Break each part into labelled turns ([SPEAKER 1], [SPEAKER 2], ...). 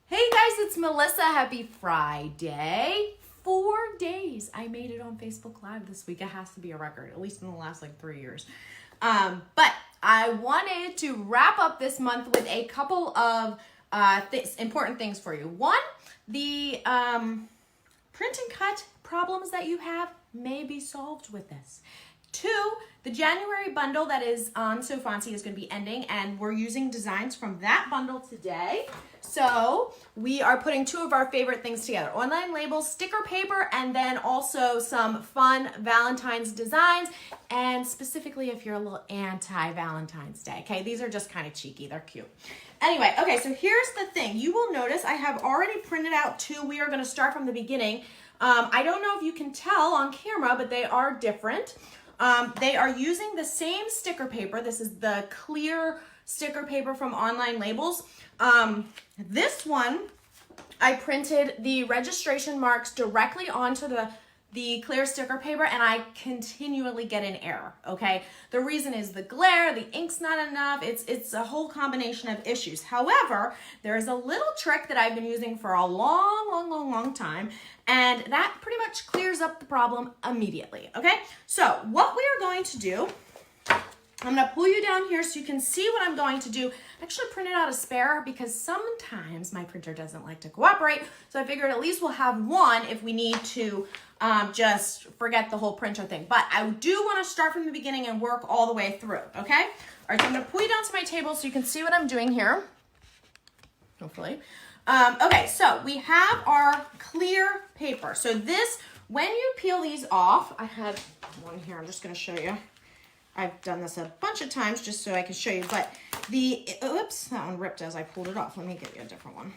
[SPEAKER 1] Hey guys, it's Melissa. Happy Friday. 4 days. I made it on Facebook Live this week. It has to be a record, at least in the last 3 years. But I wanted to wrap up this month with a couple of important things for you. One, the print and cut problems that you have may be solved with this. Two, the January bundle that is on FONTSY is going to be ending, and we're using designs from that bundle today. So we are putting two of our favorite things together: online labels, sticker paper, and then also some fun Valentine's designs. And specifically if you're a little anti-Valentine's Day. Okay, these are just kind of cheeky. They're cute. Anyway, okay, so here's the thing. You will notice I have already printed out two. We are going to start from the beginning. I don't know if you can tell on camera, but they are different. They are using the same sticker paper. This is the clear sticker paper from Online Labels. This one, I printed the registration marks directly onto the clear sticker paper, and I continually get an error, okay? The reason is the glare, the ink's not enough, it's a whole combination of issues. However, there's a little trick that I've been using for a long time, and that pretty much clears up the problem immediately, okay? So what we are going to do, I'm gonna pull you down here so you can see what I'm going to do. I actually printed out a spare because sometimes my printer doesn't like to cooperate, so I figured at least we'll have one if we need to just forget the whole printer thing. But I do want to start from the beginning and work all the way through, okay? All right, so I'm gonna pull you down to my table so you can see what I'm doing here, hopefully. Okay, so we have our clear paper. So this, when you peel these off, I had one here, I'm just gonna show you. I've done this a bunch of times just so I can show you, but oops, that one ripped as I pulled it off. Let me get you a different one.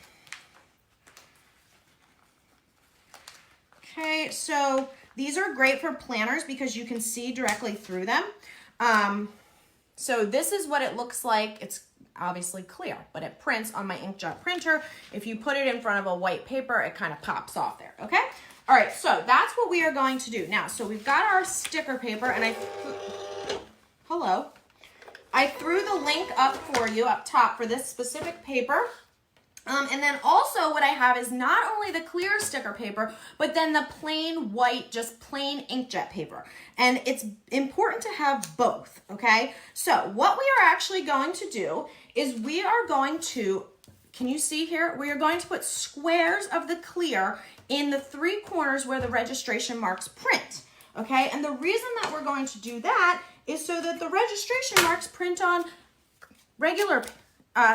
[SPEAKER 1] Okay, so these are great for planners because you can see directly through them. So this is what it looks like. It's obviously clear, but it prints on my inkjet printer. If you put it in front of a white paper, it kind of pops off there, okay? All right, so that's what we are going to do. Now, so we've got our sticker paper, and I threw the link up for you up top for this specific paper. And then also what I have is not only the clear sticker paper, but then the plain white, just plain inkjet paper. And it's important to have both, okay? So what we are actually going to do is we are going to, can you see here? We are going to put squares of the clear in the three corners where the registration marks print, okay? And the reason that we're going to do that is so that the registration marks print on regular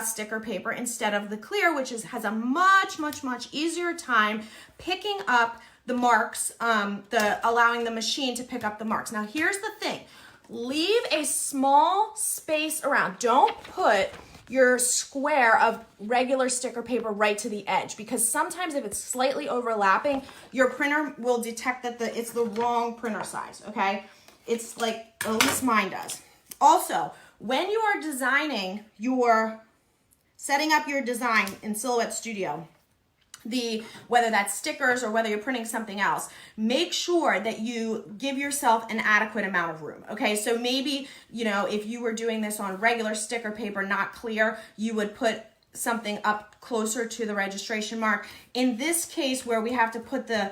[SPEAKER 1] sticker paper instead of the clear, which has a much easier time picking up the marks, allowing the machine to pick up the marks. Now here's the thing, leave a small space around. Don't put your square of regular sticker paper right to the edge, because sometimes if it's slightly overlapping, your printer will detect that it's the wrong printer size, okay? It's like, at least mine does. Also, when you are setting up your design in Silhouette Studio, whether that's stickers or whether you're printing something else, make sure that you give yourself an adequate amount of room, okay? So maybe, if you were doing this on regular sticker paper, not clear, you would put something up closer to the registration mark. In this case, where we have to put the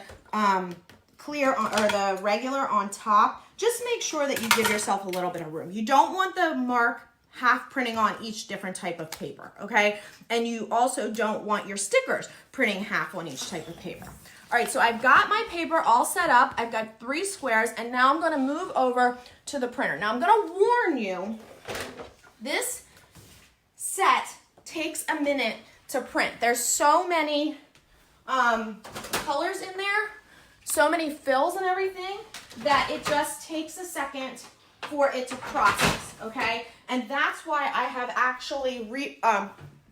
[SPEAKER 1] clear or the regular on top, just make sure that you give yourself a little bit of room. You don't want the mark half printing on each different type of paper, okay? And you also don't want your stickers printing half on each type of paper. All right, so I've got my paper all set up. I've got 3 squares, and now I'm gonna move over to the printer. Now I'm gonna warn you, this set takes a minute to print. There's so many colors in there, so many fills and everything, that it just takes a second for it to process, okay? And that's why I have actually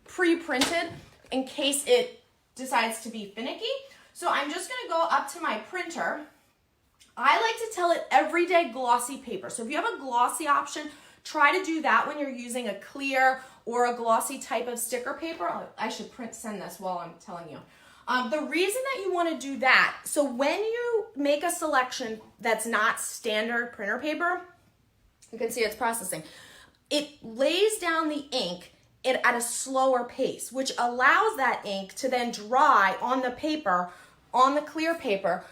[SPEAKER 1] pre-printed in case it decides to be finicky. So I'm just gonna go up to my printer. I like to tell it everyday glossy paper. So if you have a glossy option, try to do that when you're using a clear or a glossy type of sticker paper. I should send this while I'm telling you. The reason that you want to do that, so when you make a selection that's not standard printer paper, you can see it's processing. It lays down the ink it at a slower pace, which allows that ink to then dry on the paper, on the clear paper,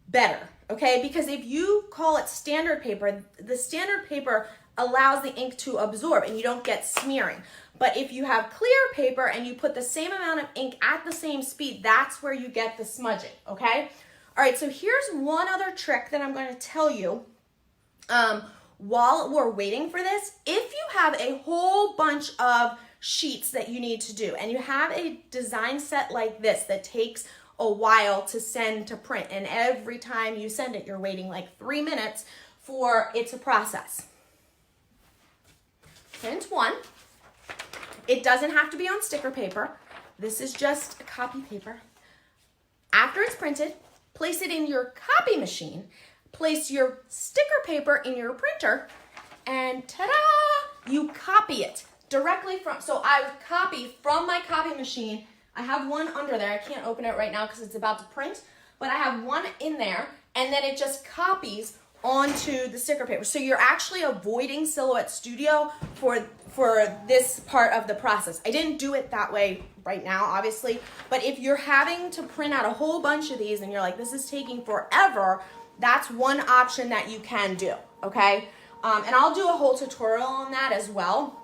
[SPEAKER 1] better, okay? Because if you call it standard paper, the standard paper allows the ink to absorb and you don't get smearing. But if you have clear paper and you put the same amount of ink at the same speed, that's where you get the smudging, okay? All right, so here's one other trick that I'm going to tell you while we're waiting for this. If you have a whole bunch of sheets that you need to do and you have a design set like this that takes a while to send to print, and every time you send it, you're waiting like 3 minutes for it to process. Print one. It doesn't have to be on sticker paper. This is just a copy paper. After it's printed, place it in your copy machine, place your sticker paper in your printer, and ta-da! You copy it directly from, so I copy from my copy machine. I have one under there. I can't open it right now because it's about to print, but I have one in there, and then it just copies onto the sticker paper. So you're actually avoiding Silhouette Studio for this part of the process. I didn't do it that way right now, obviously, but if you're having to print out a whole bunch of these and you're like, this is taking forever, that's one option that you can do, okay? And I'll do a whole tutorial on that as well.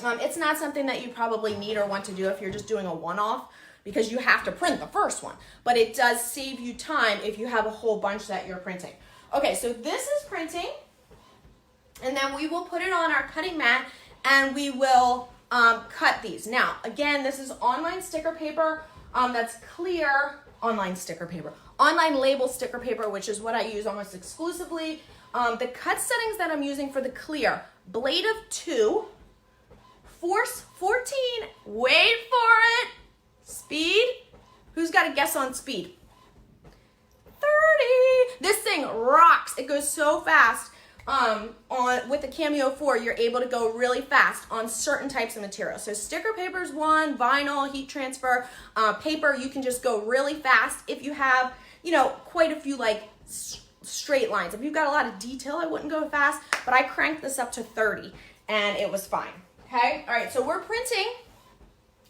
[SPEAKER 1] It's not something that you probably need or want to do if you're just doing a one-off, because you have to print the first one, but it does save you time if you have a whole bunch that you're printing. Okay, so this is printing, and then we will put it on our cutting mat and we will cut these. Now, again, this is online sticker paper that's clear, online sticker paper, online label sticker paper, which is what I use almost exclusively. The cut settings that I'm using for the clear, blade of 2, force 14, wait for it, speed, who's got a guess on speed? 30. This thing rocks. It goes so fast. With the Cameo 4, you're able to go really fast on certain types of material. So sticker paper is one, vinyl, heat transfer, paper, you can just go really fast. If you have, you know, quite a few like straight lines. If you've got a lot of detail, I wouldn't go fast, but I cranked this up to 30 and it was fine. Okay, all right, so we're printing.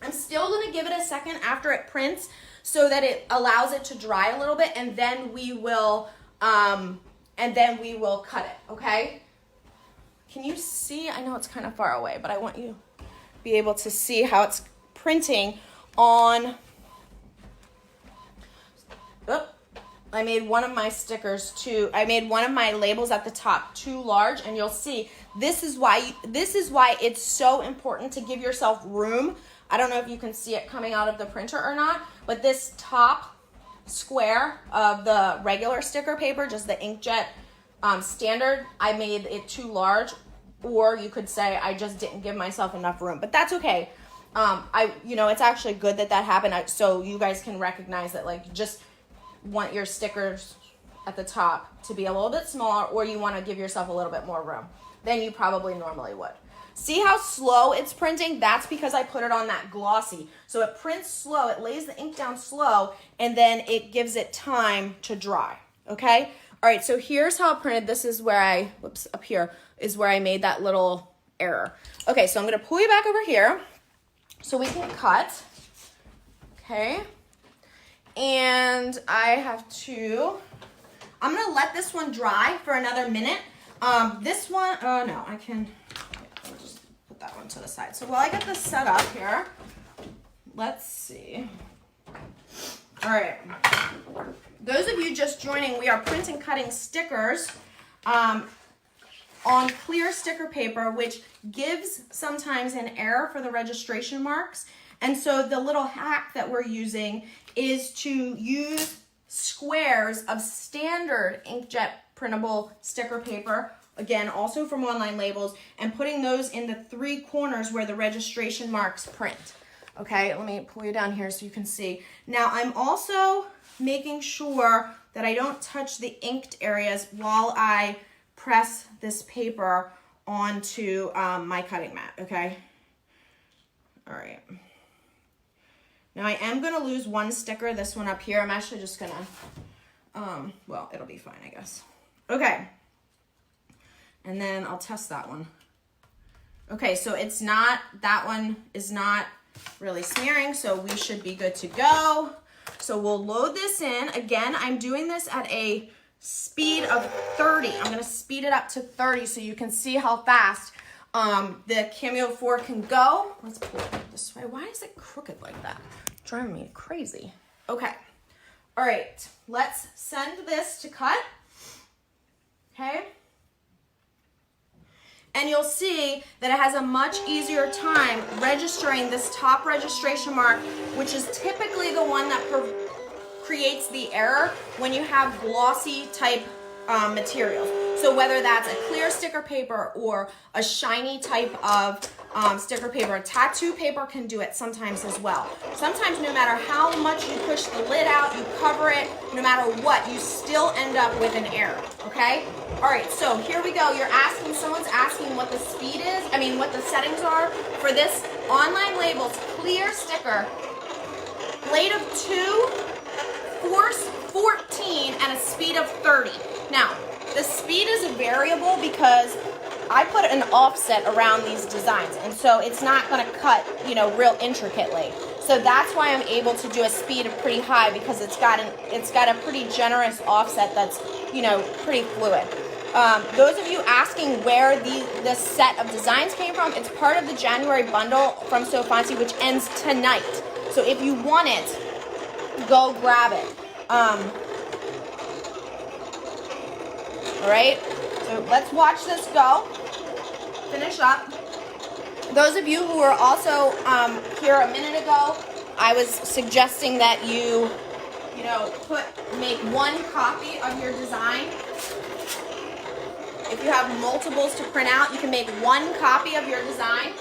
[SPEAKER 1] I'm still gonna give it a second after it prints so that it allows it to dry a little bit, and then we will cut it, okay? Can you see? I know it's kind of far away, but I want you to be able to see how it's printing on, I made one of my stickers I made one of my labels at the top too large, and you'll see this is why it's so important to give yourself room. I don't know if you can see it coming out of the printer or not, but this top square of the regular sticker paper, just the inkjet standard, I made it too large, or you could say I just didn't give myself enough room, but that's okay. It's actually good that happened, so you guys can recognize that, like, just want your stickers at the top to be a little bit smaller, or you want to give yourself a little bit more room than you probably normally would. See how slow it's printing? That's because I put it on that glossy. So it prints slow, it lays the ink down slow, and then it gives it time to dry, okay? All right, so here's how it printed. This is where up here is where I made that little error. Okay, so I'm gonna pull you back over here so we can cut, okay? And I'm gonna let this one dry for another minute. This one, oh no, I'll just put that one to the side. So while I get this set up here, let's see. All right, those of you just joining, we are print and cutting stickers on clear sticker paper, which gives sometimes an error for the registration marks. And so the little hack that we're using is to use squares of standard inkjet printable sticker paper, again, also from online labels, and putting those in the 3 corners where the registration marks print. Okay, let me pull you down here so you can see. Now, I'm also making sure that I don't touch the inked areas while I press this paper onto my cutting mat, okay? All right. Now I am gonna lose one sticker, this one up here. I'm actually just gonna, well, it'll be fine, I guess. Okay, and then I'll test that one. Okay, so it's not, that one is not really smearing, so we should be good to go. So we'll load this in. Again, I'm doing this at a speed of 30. I'm gonna speed it up to 30 so you can see how fast the Cameo 4 can go. Let's pull it this way. Why is it crooked like that? It's driving me crazy. Okay, all right, let's send this to cut, okay? And you'll see that it has a much easier time registering this top registration mark, which is typically the one that creates the error when you have glossy type materials. So whether that's a clear sticker paper or a shiny type of sticker paper, tattoo paper can do it sometimes as well. Sometimes no matter how much you push the lid out, you cover it, no matter what, you still end up with an error, okay? All right, so here we go. Someone's asking what the speed is, what the settings are for this Online Labels clear sticker, blade of 2, force 14, and a speed of 30. Now, the speed is variable because I put an offset around these designs, and so it's not going to cut, real intricately. So that's why I'm able to do a speed of pretty high, because it's got a pretty generous offset that's, pretty fluid. Those of you asking where this set of designs came from, it's part of the January bundle from FONTSY, which ends tonight. So if you want it, go grab it. All right, so let's watch this go. Finish up. Those of you who were also here a minute ago, I was suggesting that you make one copy of your design. If you have multiples to print out, you can make one copy of your design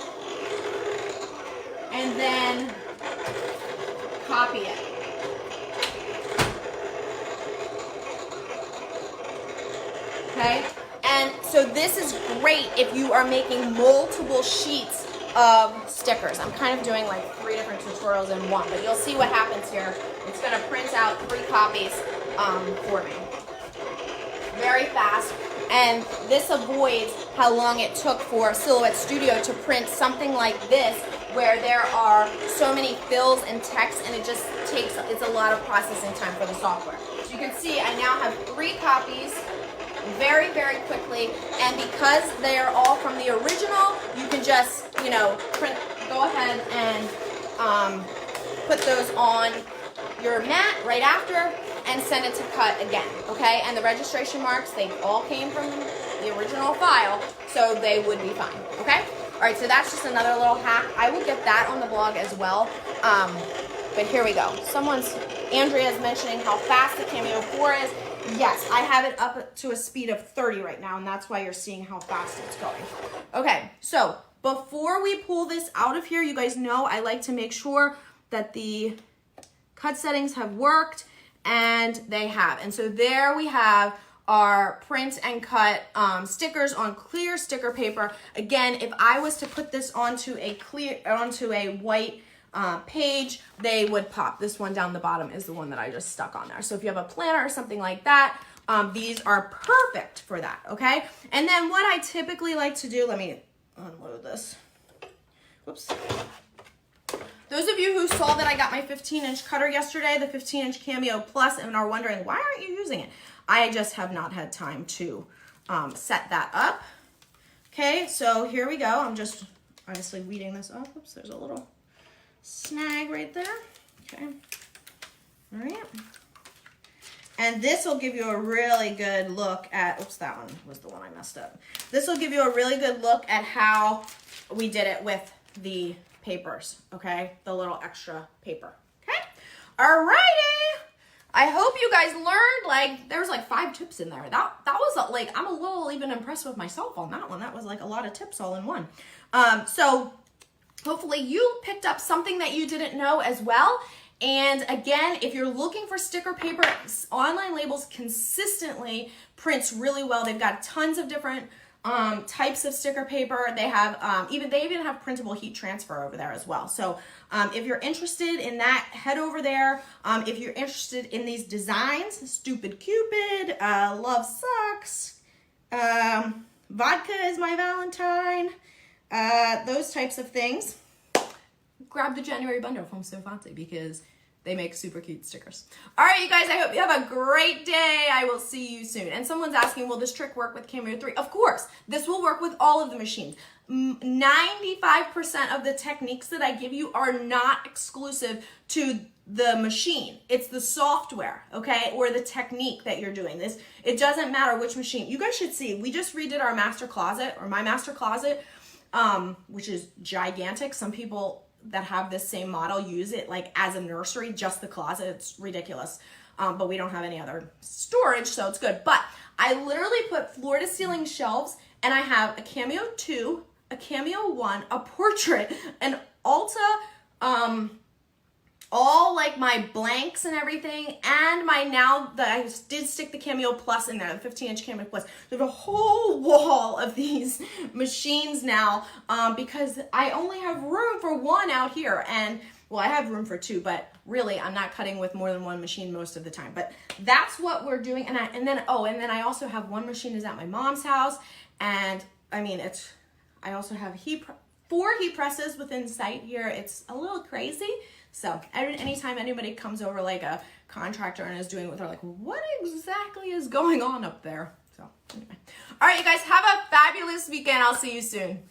[SPEAKER 1] and then copy it. Okay, and so this is great if you are making multiple sheets of stickers. I'm kind of doing like 3 different tutorials in one, but you'll see what happens here. It's going to print out 3 copies for me. Very fast, and this avoids how long it took for Silhouette Studio to print something like this, where there are so many fills and text, and it's a lot of processing time for the software. So you can see I now have 3 copies very, very quickly, and because they are all from the original, you can just, go ahead and put those on your mat right after and send it to cut again, okay? And the registration marks, they all came from the original file, so they would be fine, okay? All right, so that's just another little hack. I will get that on the blog as well, but here we go. Andrea is mentioning how fast the Cameo 4 is. Yes, I have it up to a speed of 30 right now, and that's why you're seeing how fast it's going. Okay, so before we pull this out of here, you guys know I like to make sure that the cut settings have worked, and they have. And so there we have our print and cut stickers on clear sticker paper. Again, if I was to put this onto a white page, they would pop. This one down the bottom is the one that I just stuck on there. So if you have a planner or something like that, these are perfect for that, okay? And then what I typically like to do, let me unload this. Whoops. Those of you who saw that I got my 15-inch cutter yesterday, the 15-inch Cameo Plus, and are wondering, why aren't you using it? I just have not had time to set that up. Okay, so here we go. I'm just obviously weeding this off. Oops, there's a little snag right there. Okay, all right. And this will give you a really good look at, oops, that one was the one I messed up. This will give you a really good look at how we did it with the papers, okay? The little extra paper, okay? Alrighty. I hope you guys learned, there was 5 tips in there. That was I'm a little even impressed with myself on that one. That was a lot of tips all in one. So hopefully you picked up something that you didn't know as well. And again, if you're looking for sticker paper, Online Labels consistently prints really well. They've got tons of different types of sticker paper. They have they even have printable heat transfer over there as well. So if you're interested in that, head over there. If you're interested in these designs, Stupid Cupid, Love Sucks, Vodka is My Valentine, those types of things, grab the January bundle from FONTSY because they make super cute stickers. All right, you guys, I hope you have a great day. I will see you soon. And someone's asking, will this trick work with Cameo 3? Of course, this will work with all of the machines. 95% of the techniques that I give you are not exclusive to the machine. It's the software, okay, or the technique that you're doing this. It doesn't matter which machine. You guys should see, we just redid our master closet, or my master closet, which is gigantic. Some people that have this same model use it like as a nursery, just the closet. It's ridiculous. But we don't have any other storage, so it's good. But I literally put floor to ceiling shelves, and I have a Cameo 2, a Cameo 1, a portrait, an Ulta, all like my blanks and everything, and my, now that I did stick the Cameo Plus in there, the 15-inch Cameo Plus. There's a whole wall of these machines now, because I only have room for one out here, and well, I have room for two, but really I'm not cutting with more than one machine most of the time. But that's what we're doing, and then I also have one machine is at my mom's house, and I mean I also have 4 heat presses within sight here. It's a little crazy. So anytime anybody comes over, like a contractor, and is doing what they're like, what exactly is going on up there? So anyway. All right, you guys, have a fabulous weekend. I'll see you soon.